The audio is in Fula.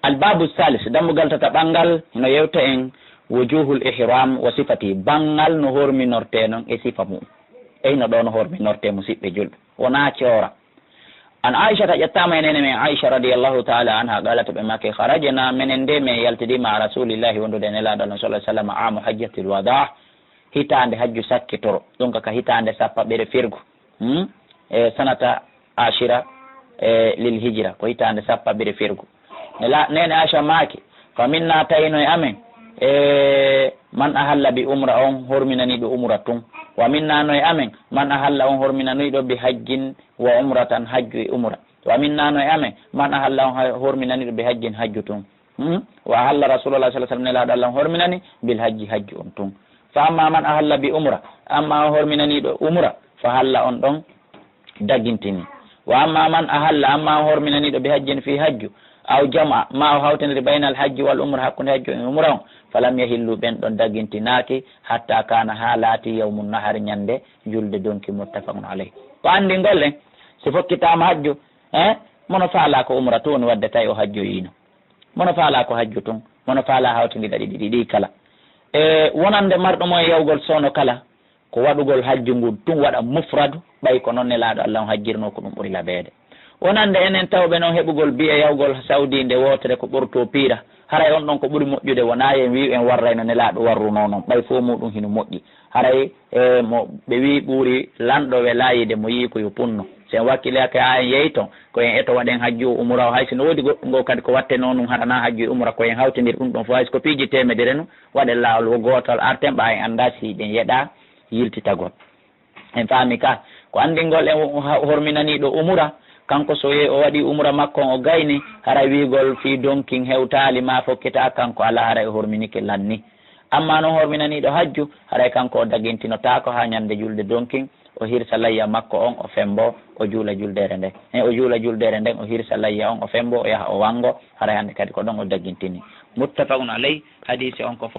albabu salis dammugal tata ɓangal no yewta en wujuhul ihram wa sifati bangal no horminorte noon e sifa mum eyno ɗo no horminorte musidɓe julɓe wona coora an aicha ta ƴettama enene men aicha radiallahu taala anha qalata ɓe make harajana minen nde min yaltidima a rasulillahi wondude nelaɗo allah sallah sallam amu hajjatil wada hitande hajju sakkitoro ɗum kaka hitande sappa ɓere firgo e sanata ashira lil hijra ko hitande sappa ɓere firgo nene aicha make fa min natayno e amen man ahalla bi umra on horminaniɗo umra tun wa min nano e amen man ahalla on horminaniɗo bi hajjin wa umratan hajju e umra wa min nano e amen man ahalla on horminaniɗo bi hajjin hajju tun wa ahalla rasulullah sallallahu alaihi wasallam nelaɗo allah horminani bil hajji hajju on tun fa amma man ahalla bi umra amma on horminaniɗo umra fa halla on ɗon dagintini wa amma man ahalla amma on horminaniɗo bi hajjin fi hajju aw jama ma o hawtidiri bayna al hajji wal umra hakkude hajju e umra on falam yahillu ɓen ɗon daggintinaaki hatta kana ha laati yawmu nahari ñande julde donki muttafaqun alayh ko andi gollen si fokkitama hajju mono faala ko umra to woni wadde tawi o hajjoyino mono faala ko hajju tun mono faala hawtidira ɗiɗi kala wonande marɗumo e yawgol sowno kala ko waɗugol hajju ngu tun waɗa mufradu ɓay ko noon nelaɗo allah on hajjirno ko ɗum ɓuuri laɓede wonande enen tawɓe noon heɓugol biye yawgol saudi nde wotere ko ɓurto piira haray on ɗon ko ɓuuri moƴƴude wona en wi en warrayno nelaɗo warruno noon ɓay fo muɗum hino moƴƴi haray mo ɓe wi ɓuuri lanɗoɓe laayide mo yii ko yo punno sen wakkilake ha en yeyi ton ko en eto waɗen hajju umra o haysi no woodi goɗɗum ngo kadi ko watte noon ɗum haɗana hajju umra ko en hawtidir ɗum ɗon fo hayso ko piiji temedere no waɗen laawol gotol arten ɓa en anda si ɗen yeeɗa yiltitagol en faami ka ko andingol en horminaniɗo umra kanko so yehi o waɗi umra makko o gayni hara wigol fi donkin hewtali ma fokkita kanko ala haray horminike lanni amma noon horminaniɗo hajju haray kanko o dagintinotako ha ñande julde donkin o hirsa layya makko on o fembo o juula juldere nden o juula juldere nden o hirsa layya on o fembo o yaha o wango haray hande kadi ko ɗon o dagintini muttafaqun alayh hadise on ko